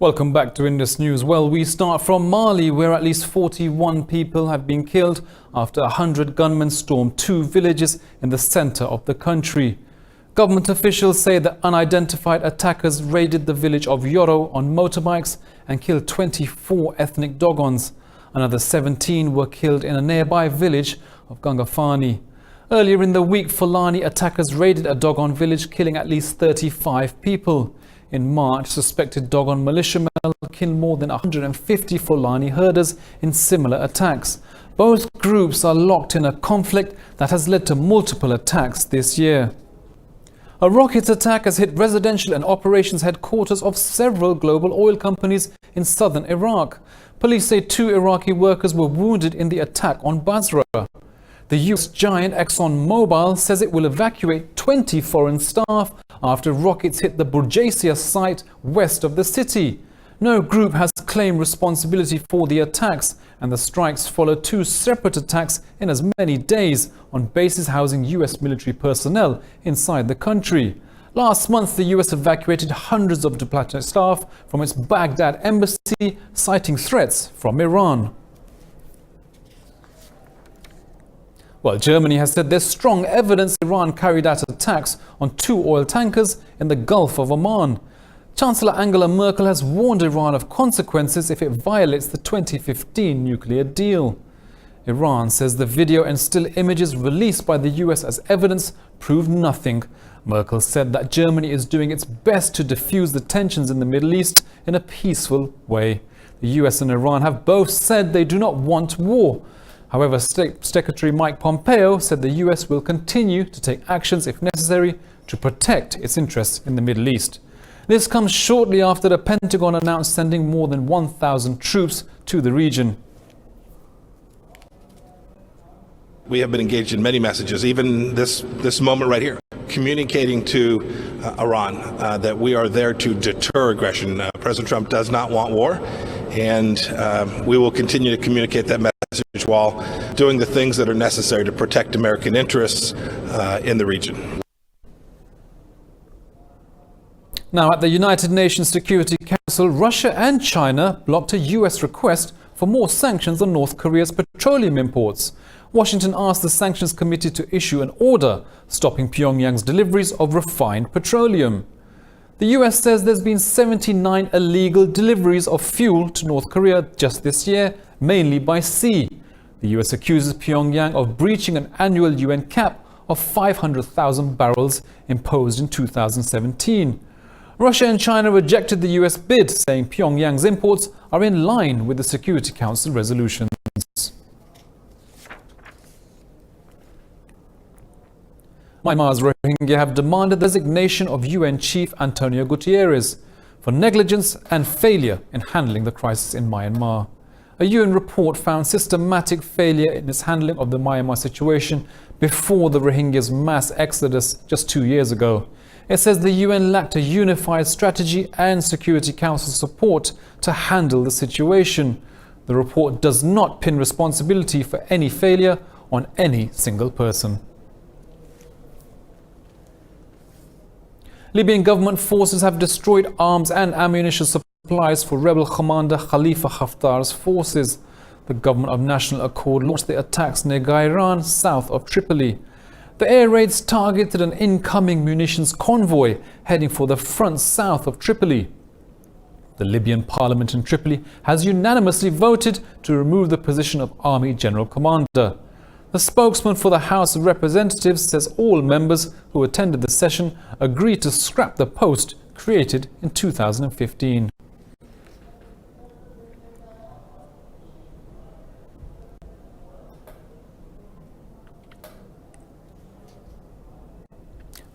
Welcome back to Indus News. Well, we start from Mali, where at least 41 people have been killed after 100 gunmen stormed 2 villages in the center of the country. Government officials say that unidentified attackers raided the village of Yoro on motorbikes and killed 24 ethnic Dogons. Another 17 were killed in a nearby village of Gangafani. Earlier in the week, Fulani attackers raided a Dogon village, killing at least 35 people. In March, suspected Dogon militiamen killed more than 150 Fulani herders in similar attacks. Both groups are locked in a conflict that has led to multiple attacks this year. A rocket attack has hit residential and operations headquarters of several global oil companies in southern Iraq. Police say 2 Iraqi workers were wounded in the attack on Basra. The US giant ExxonMobil says it will evacuate 20 foreign staff after rockets hit the Burjasia site west of the city. No group has claimed responsibility for the attacks, and the strikes follow 2 separate attacks in as many days on bases housing US military personnel inside the country. Last month, the US evacuated hundreds of diplomatic staff from its Baghdad embassy, citing threats from Iran. Well, Germany has said there's strong evidence Iran carried out attacks on 2 oil tankers in the Gulf of Oman. Chancellor Angela Merkel has warned Iran of consequences if it violates the 2015 nuclear deal. Iran says the video and still images released by the US as evidence prove nothing. Merkel said that Germany is doing its best to defuse the tensions in the Middle East in a peaceful way. The US and Iran have both said they do not want war. However, State Secretary Mike Pompeo said the US will continue to take actions if necessary to protect its interests in the Middle East. This comes shortly after the Pentagon announced sending more than 1,000 troops to the region. We have been engaged in many messages, even this moment right here, communicating to Iran that we are there to deter aggression. President Trump does not want war, and we will continue to communicate that message while doing the things that are necessary to protect American interests in the region. Now, at the United Nations Security Council, Russia and China blocked a US request for more sanctions on North Korea's petroleum imports. Washington asked the Sanctions Committee to issue an order stopping Pyongyang's deliveries of refined petroleum. The US says there's been 79 illegal deliveries of fuel to North Korea just this year, mainly by sea. The US accuses Pyongyang of breaching an annual UN cap of 500,000 barrels imposed in 2017. Russia and China rejected the US bid, saying Pyongyang's imports are in line with the Security Council resolutions. Myanmar's Rohingya have demanded the resignation of UN Chief Antonio Guterres for negligence and failure in handling the crisis in Myanmar. A UN report found systematic failure in its handling of the Myanmar situation before the Rohingyas' mass exodus just 2 years ago. It says the UN lacked a unified strategy and Security Council support to handle the situation. The report does not pin responsibility for any failure on any single person. Libyan government forces have destroyed arms and ammunition supplies for rebel commander Khalifa Haftar's forces. The government of National Accord launched the attacks near Gairan, south of Tripoli. The air raids targeted an incoming munitions convoy heading for the front south of Tripoli. The Libyan parliament in Tripoli has unanimously voted to remove the position of Army General Commander. The spokesman for the House of Representatives says all members who attended the session agreed to scrap the post created in 2015.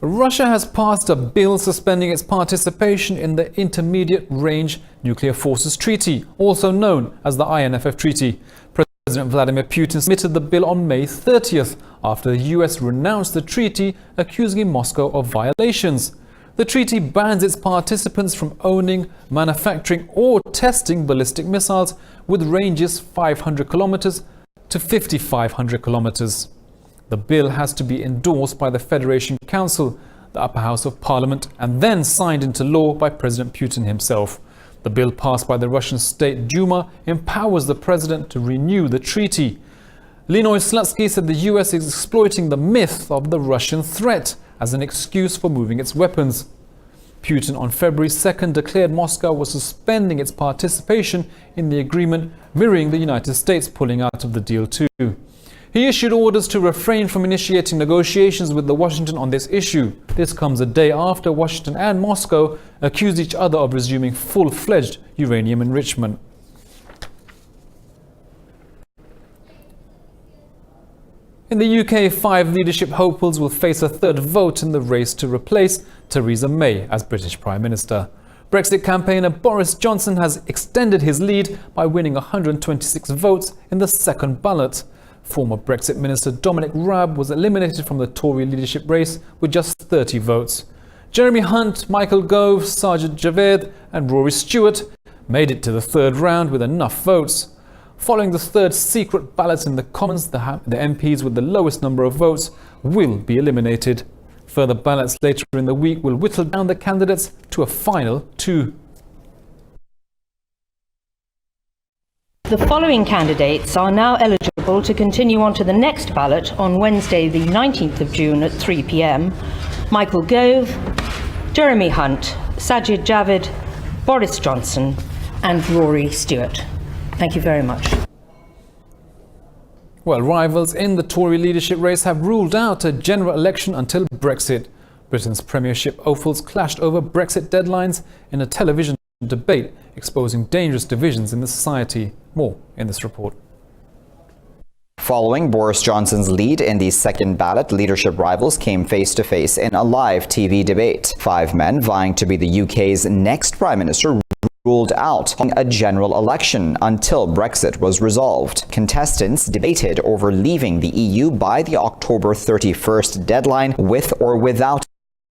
Russia has passed a bill suspending its participation in the Intermediate Range Nuclear Forces Treaty, also known as the INF Treaty. President Vladimir Putin submitted the bill on May 30th after the US renounced the treaty, accusing Moscow of violations. The treaty bans its participants from owning, manufacturing or testing ballistic missiles with ranges 500 kilometers to 5,500 kilometers. The bill has to be endorsed by the Federation Council, the upper house of Parliament, and then signed into law by President Putin himself. The bill passed by the Russian State Duma empowers the president to renew the treaty. Linoy Slutsky said the US is exploiting the myth of the Russian threat as an excuse for moving its weapons. Putin on February 2nd declared Moscow was suspending its participation in the agreement, mirroring the United States pulling out of the deal too. He issued orders to refrain from initiating negotiations with Washington on this issue. This comes a day after Washington and Moscow accused each other of resuming full-fledged uranium enrichment. In the UK, 5 leadership hopefuls will face a third vote in the race to replace Theresa May as British Prime Minister. Brexit campaigner Boris Johnson has extended his lead by winning 126 votes in the second ballot. Former Brexit Minister Dominic Raab was eliminated from the Tory leadership race with just 30 votes. Jeremy Hunt, Michael Gove, Sajid Javid and Rory Stewart made it to the third round with enough votes. Following the third secret ballot in the Commons, the MPs with the lowest number of votes will be eliminated. Further ballots later in the week will whittle down the candidates to a final 2. The following candidates are now eligible to continue on to the next ballot on Wednesday, the 19th of June at 3 p.m. Michael Gove, Jeremy Hunt, Sajid Javid, Boris Johnson and Rory Stewart. Thank you very much. Well, rivals in the Tory leadership race have ruled out a general election until Brexit. Britain's Premiership hopefuls clashed over Brexit deadlines in a television debate, exposing dangerous divisions in the society. More in this report. Following Boris Johnson's lead in the second ballot, leadership rivals came face-to-face in a live TV debate. 5 men vying to be the UK's next Prime Minister ruled out a general election until Brexit was resolved. Contestants debated over leaving the EU by the October 31st deadline with or without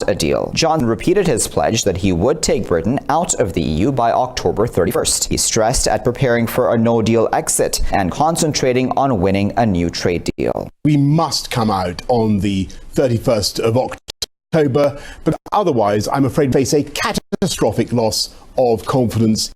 a deal. Johnson repeated his pledge that he would take Britain out of the EU by October 31st. He stressed at preparing for a no-deal exit and concentrating on winning a new trade deal. We must come out on the 31st of October, but otherwise I'm afraid we face a catastrophic loss of confidence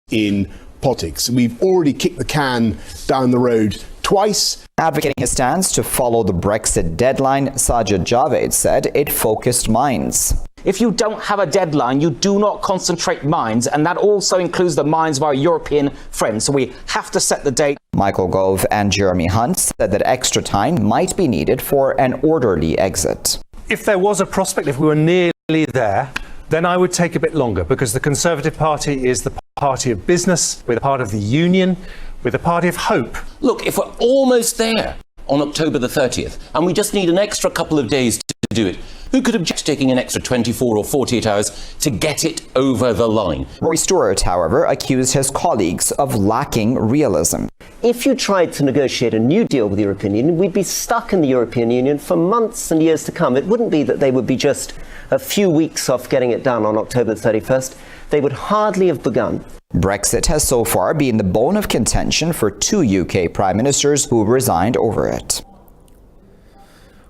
in politics. We've already kicked the can down the road twice. Advocating his stance to follow the Brexit deadline, Sajid Javid said it focused minds. If you don't have a deadline, you do not concentrate minds, and that also includes the minds of our European friends. So we have to set the date. Michael Gove and Jeremy Hunt said that extra time might be needed for an orderly exit. If there was a prospect, if we were nearly there, then I would take a bit longer, because the Conservative Party is the party of business, we're the part of the union, we're the party of hope. Look, if we're almost there on October the 30th, and we just need an extra couple of days to do it, who could object to taking an extra 24 or 48 hours to get it over the line? Rory Stewart, however, accused his colleagues of lacking realism. If you tried to negotiate a new deal with the European Union, we'd be stuck in the European Union for months and years to come. It wouldn't be that they would be just a few weeks off getting it done on October 31st. They would hardly have begun. Brexit has so far been the bone of contention for 2 UK prime ministers who resigned over it.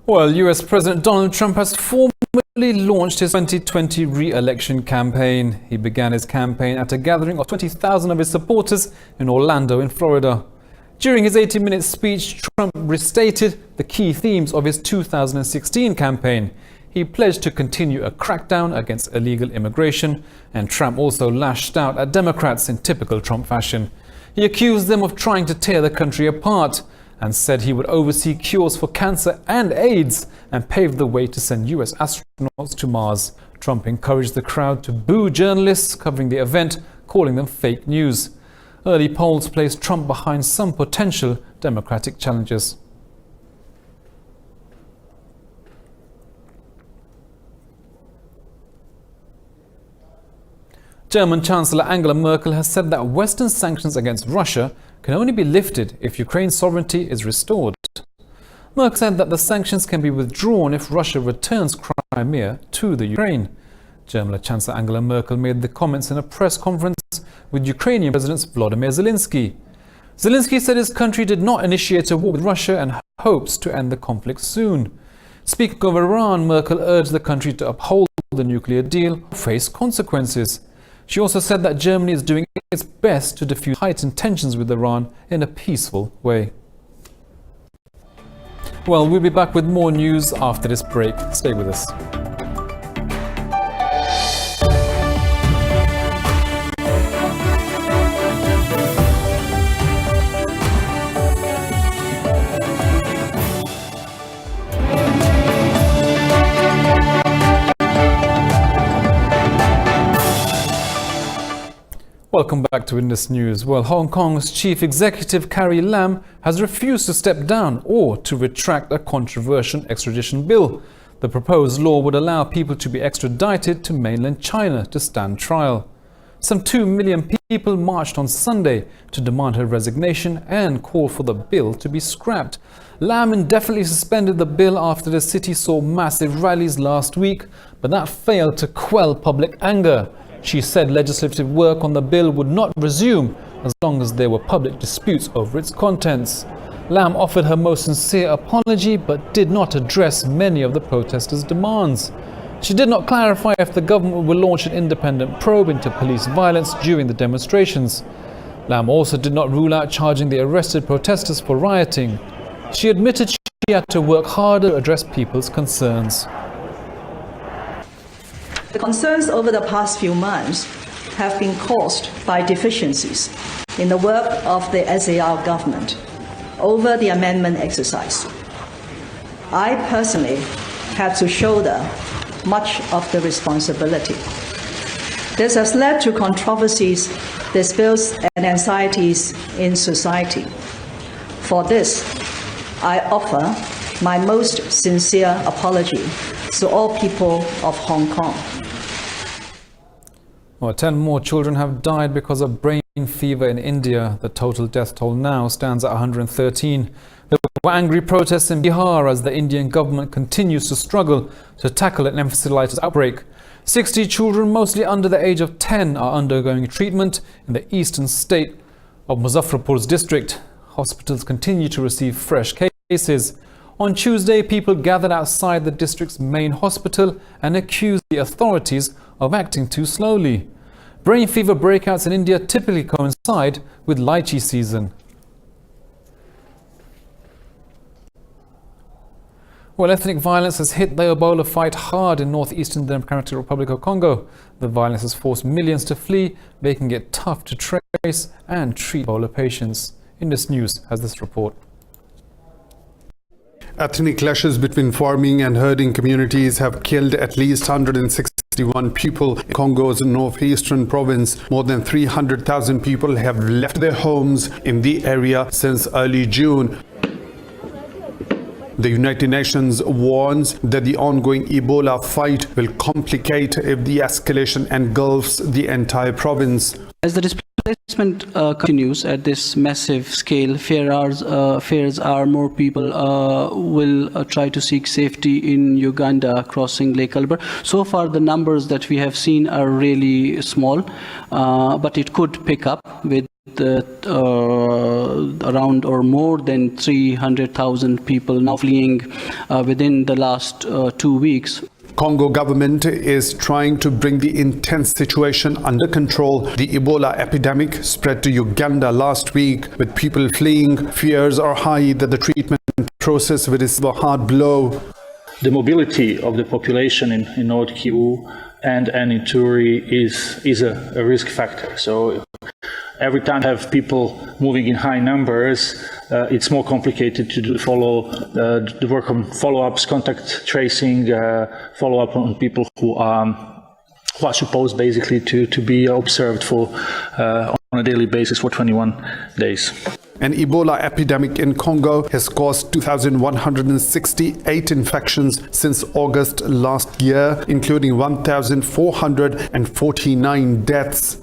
Well, US President Donald Trump has formally launched his 2020 re-election campaign. He began his campaign at a gathering of 20,000 of his supporters in Orlando, in Florida. During his 80-minute speech, Trump restated the key themes of his 2016 campaign. He pledged to continue a crackdown against illegal immigration, and Trump also lashed out at Democrats in typical Trump fashion. He accused them of trying to tear the country apart and said he would oversee cures for cancer and AIDS and pave the way to send US astronauts to Mars. Trump encouraged the crowd to boo journalists covering the event, calling them fake news. Early polls placed Trump behind some potential Democratic challengers. German Chancellor Angela Merkel has said that Western sanctions against Russia can only be lifted if Ukraine's sovereignty is restored. Merkel said that the sanctions can be withdrawn if Russia returns Crimea to the Ukraine. German Chancellor Angela Merkel made the comments in a press conference with Ukrainian President Volodymyr Zelensky. Zelensky said his country did not initiate a war with Russia and hopes to end the conflict soon. Speaking of Iran, Merkel urged the country to uphold the nuclear deal or face consequences. She also said that Germany is doing its best to defuse heightened tensions with Iran in a peaceful way. Well, we'll be back with more news after this break. Stay with us. Welcome back to Indus News. Well, Hong Kong's chief executive Carrie has refused to step down or to retract a controversial extradition bill. The proposed law would allow people to be extradited to mainland China to stand trial. Some 2 million people marched on Sunday to demand her resignation and call for the bill to be scrapped. Lam indefinitely suspended the bill after the city saw massive rallies last week, but that failed to quell public anger. She said legislative work on the bill would not resume as long as there were public disputes over its contents. Lam offered her most sincere apology but did not address many of the protesters' demands. She did not clarify if the government will launch an independent probe into police violence during the demonstrations. Lam also did not rule out charging the arrested protesters for rioting. She admitted she had to work harder to address people's concerns. The concerns over the past few months have been caused by deficiencies in the work of the SAR government over the amendment exercise. I personally had to shoulder much of the responsibility. This has led to controversies, disputes, and anxieties in society. For this, I offer my most sincere apology to all people of Hong Kong. Well, 10 more children have died because of brain fever in India. The total death toll now stands at 113. There were angry protests in Bihar as the Indian government continues to struggle to tackle an encephalitis outbreak. 60 children, mostly under the age of 10, are undergoing treatment in the eastern state of Muzaffarpur's district. Hospitals continue to receive fresh cases. On Tuesday, people gathered outside the district's main hospital and accused the authorities of acting too slowly. Brain fever breakouts in India typically coincide with lychee season. Well, ethnic violence has hit the Ebola fight hard in northeastern Democratic Republic of Congo. The violence has forced millions to flee, making it tough to trace and treat Ebola patients. Indus News has this report. Ethnic clashes between farming and herding communities have killed at least 161 people in Congo's northeastern province. More than 300,000 people have left their homes in the area since early June. The United Nations warns that the ongoing Ebola fight will complicate if the escalation engulfs the entire province. As the displacement continues at this massive scale, fears are more people will try to seek safety in Uganda crossing Lake Albert. So far, the numbers that we have seen are really small, but it could pick up with around or more than 300,000 people now fleeing within the last 2 weeks. Congo government is trying to bring the intense situation under control. The Ebola epidemic spread to Uganda last week, with people fleeing. Fears are high that the treatment process will receive a hard blow. The mobility of the population in North Kivu and in Tory is a risk factor. So every time you have people moving in high numbers, it's more complicated to do the work on follow-ups, contact tracing, follow-up on people who are supposed basically to be observed for on a daily basis for 21 days. An Ebola epidemic in Congo has caused 2,168 infections since August last year, including 1,449 deaths.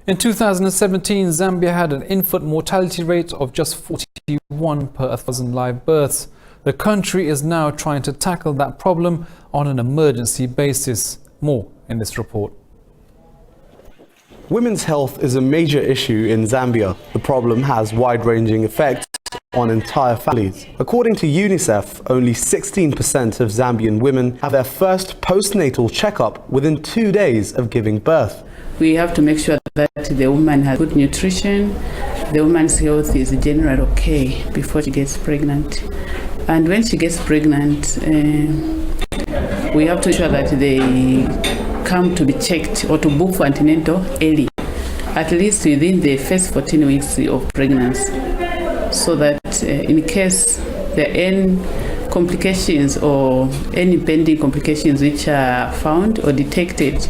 In 2017, Zambia had an infant mortality rate of just 41 per 1,000 live births. The country is now trying to tackle that problem on an emergency basis. More in this report. Women's health is a major issue in Zambia. The problem has wide-ranging effects on entire families. According to UNICEF, only 16% of Zambian women have their first postnatal checkup within 2 days of giving birth. We have to make sure that the woman has good nutrition, the woman's health is generally okay before she gets pregnant. And when she gets pregnant, we have to ensure that they come to be checked or to book for antenatal early, at least within the first 14 weeks of pregnancy, so that in case there are any complications or any pending complications which are found or detected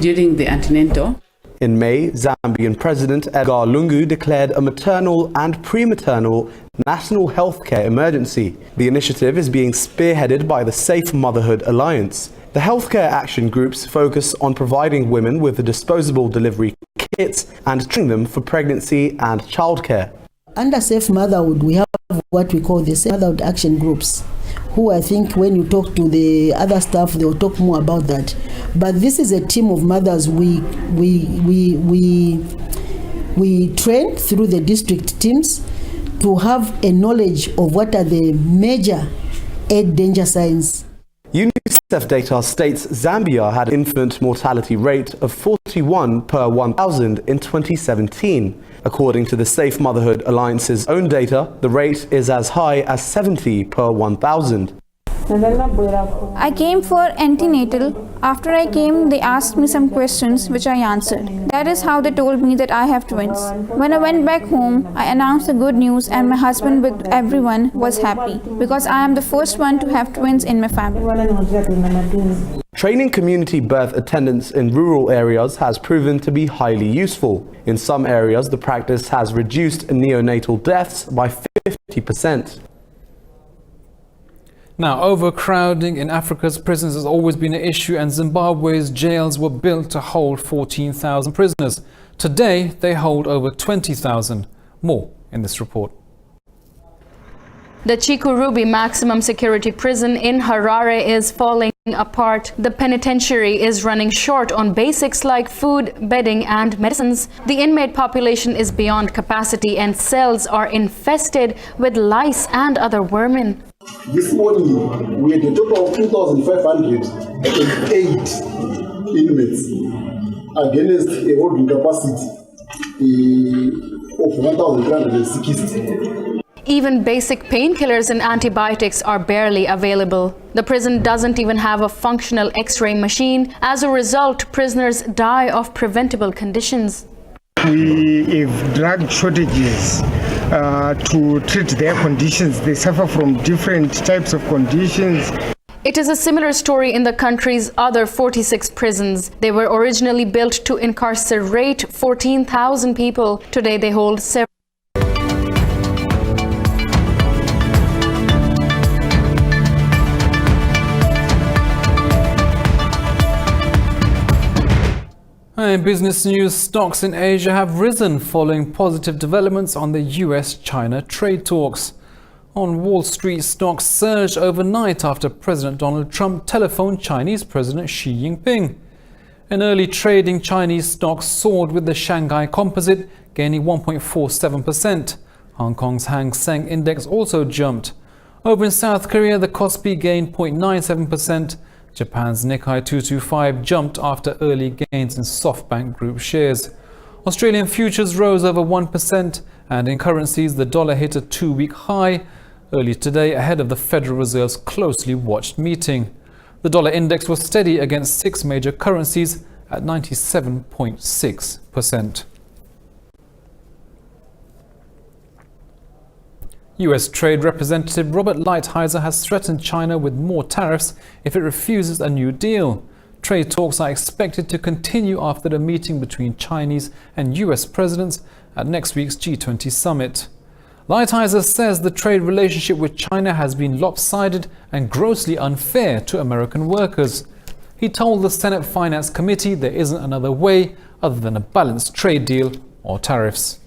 during the antenatal. In May, Zambian President Edgar Lungu declared a maternal and prematernal national healthcare emergency. The initiative is being spearheaded by the Safe Motherhood Alliance. The healthcare action groups focus on providing women with the disposable delivery kits and training them for pregnancy and childcare. Under Safe Motherhood, we have what we call the Safe Motherhood action groups, who I think when you talk to the other staff, they will talk more about that. But this is a team of mothers we train through the district teams to have a knowledge of what are the major aid danger signs. UNICEF data states Zambia had an infant mortality rate of 41 per 1,000 in 2017. According to the Safe Motherhood Alliance's own data, the rate is as high as 70 per 1,000. I came for antenatal. After I came, they asked me some questions which I answered. That is how they told me that I have twins. When I went back home, I announced the good news and my husband with everyone was happy because I am the first one to have twins in my family. Training community birth attendants in rural areas has proven to be highly useful. In some areas, the practice has reduced neonatal deaths by 50%. Now, overcrowding in Africa's prisons has always been an issue, and Zimbabwe's jails were built to hold 14,000 prisoners. Today, they hold over 20,000. More in this report. The Chikurubi maximum security prison in Harare is falling apart. The penitentiary is running short on basics like food, bedding and medicines. The inmate population is beyond capacity and cells are infested with lice and other vermin. This morning, we had a total of 2,508 inmates against a holding capacity of 1,360. Even basic painkillers and antibiotics are barely available. The prison doesn't even have a functional X-ray machine. As a result, prisoners die of preventable conditions. We have drug shortages to treat their conditions. They suffer from different types of conditions. It is a similar story in the country's other 46 prisons. They were originally built to incarcerate 14,000 people. Today they hold several. In business news, stocks in Asia have risen following positive developments on the US-China trade talks. On Wall Street, stocks surged overnight after President Donald Trump telephoned Chinese President Xi Jinping. In early trading, Chinese stocks soared with the Shanghai Composite gaining 1.47%. Hong Kong's Hang Seng Index also jumped. Over in South Korea, the Kospi gained 0.97%. Japan's Nikkei 225 jumped after early gains in SoftBank Group shares. Australian futures rose over 1%, and in currencies, the dollar hit a two-week high early today ahead of the Federal Reserve's closely watched meeting. The dollar index was steady against 6 major currencies at 97.6%. US Trade Representative Robert Lighthizer has threatened China with more tariffs if it refuses a new deal. Trade talks are expected to continue after the meeting between Chinese and US presidents at next week's G20 summit. Lighthizer says the trade relationship with China has been lopsided and grossly unfair to American workers. He told the Senate Finance Committee there isn't another way other than a balanced trade deal or tariffs.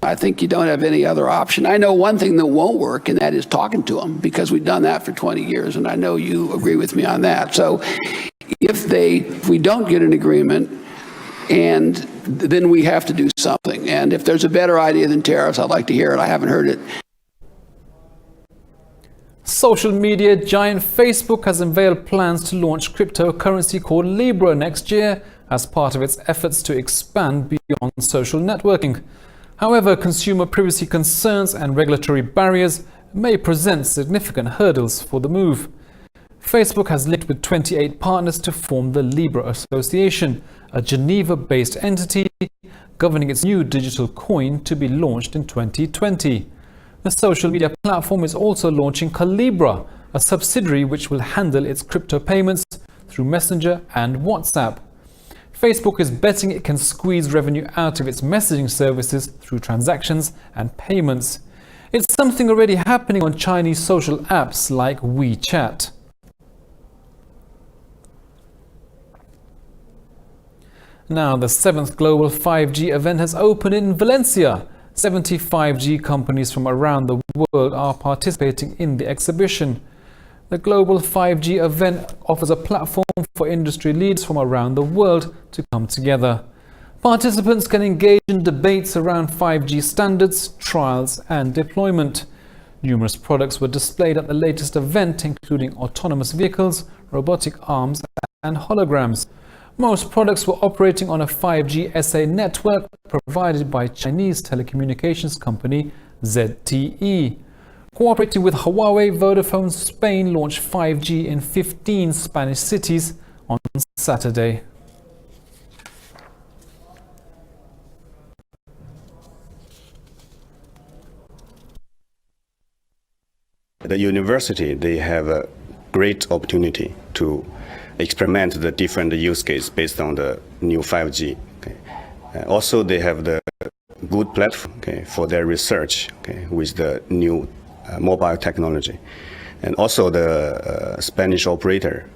I think you don't have any other option. I know one thing that won't work, and that is talking to them, because we've done that for 20 years, and I know you agree with me on that. So if we don't get an agreement, and then we have to do something. And if there's a better idea than tariffs, I'd like to hear it. I haven't heard it. Social media giant Facebook has unveiled plans to launch cryptocurrency called Libra next year as part of its efforts to expand beyond social networking. However, consumer privacy concerns and regulatory barriers may present significant hurdles for the move. Facebook has linked with 28 partners to form the Libra Association, a Geneva-based entity governing its new digital coin to be launched in 2020. The social media platform is also launching Calibra, a subsidiary which will handle its crypto payments through Messenger and WhatsApp. Facebook is betting it can squeeze revenue out of its messaging services through transactions and payments. It's something already happening on Chinese social apps like WeChat. Now, the 7th Global 5G event has opened in Valencia. 70 5G companies from around the world are participating in the exhibition. The Global 5G event offers a platform for industry leaders from around the world to come together. Participants can engage in debates around 5G standards, trials and deployment. Numerous products were displayed at the latest event, including autonomous vehicles, robotic arms and holograms. Most products were operating on a 5G SA network provided by Chinese telecommunications company ZTE. Cooperating with Huawei, Vodafone Spain launched 5G in 15 Spanish cities on Saturday. The university, they have a great opportunity to experiment the different use case based on the new 5G. Okay. Also, they have the good platform for their research with the new mobile technology. And also the Spanish operator,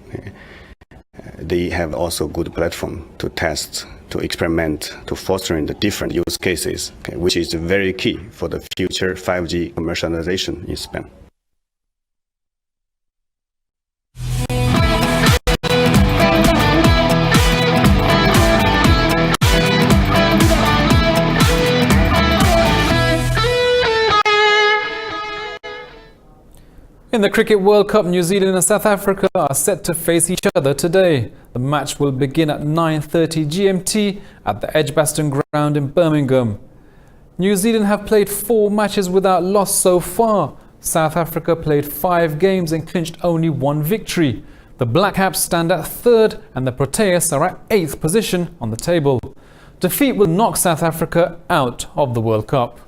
they have also good platform to test, to experiment, to fostering the different use cases, which is very key for the future 5G commercialization in Spain. In the Cricket World Cup, New Zealand and South Africa are set to face each other today. The match will begin at 9:30 GMT at the Edgbaston Ground in Birmingham. New Zealand have played 4 matches without loss so far. South Africa played 5 games and clinched only 1 victory. The Black Caps stand at 3rd and the Proteas are at 8th position on the table. Defeat will knock South Africa out of the World Cup.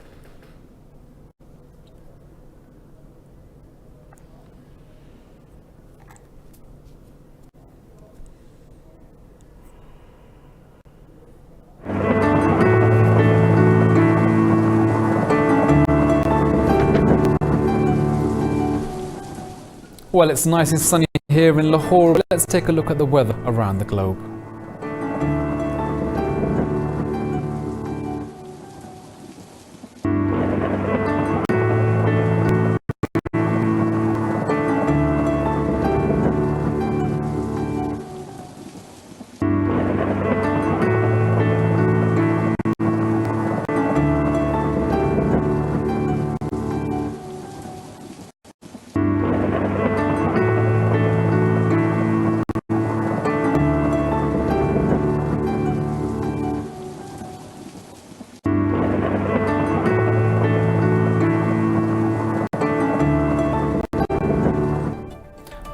Well, it's nice and sunny here in Lahore. Let's take a look at the weather around the globe.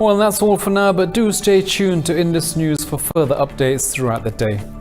Well, that's all for now, but do stay tuned to Indus News for further updates throughout the day.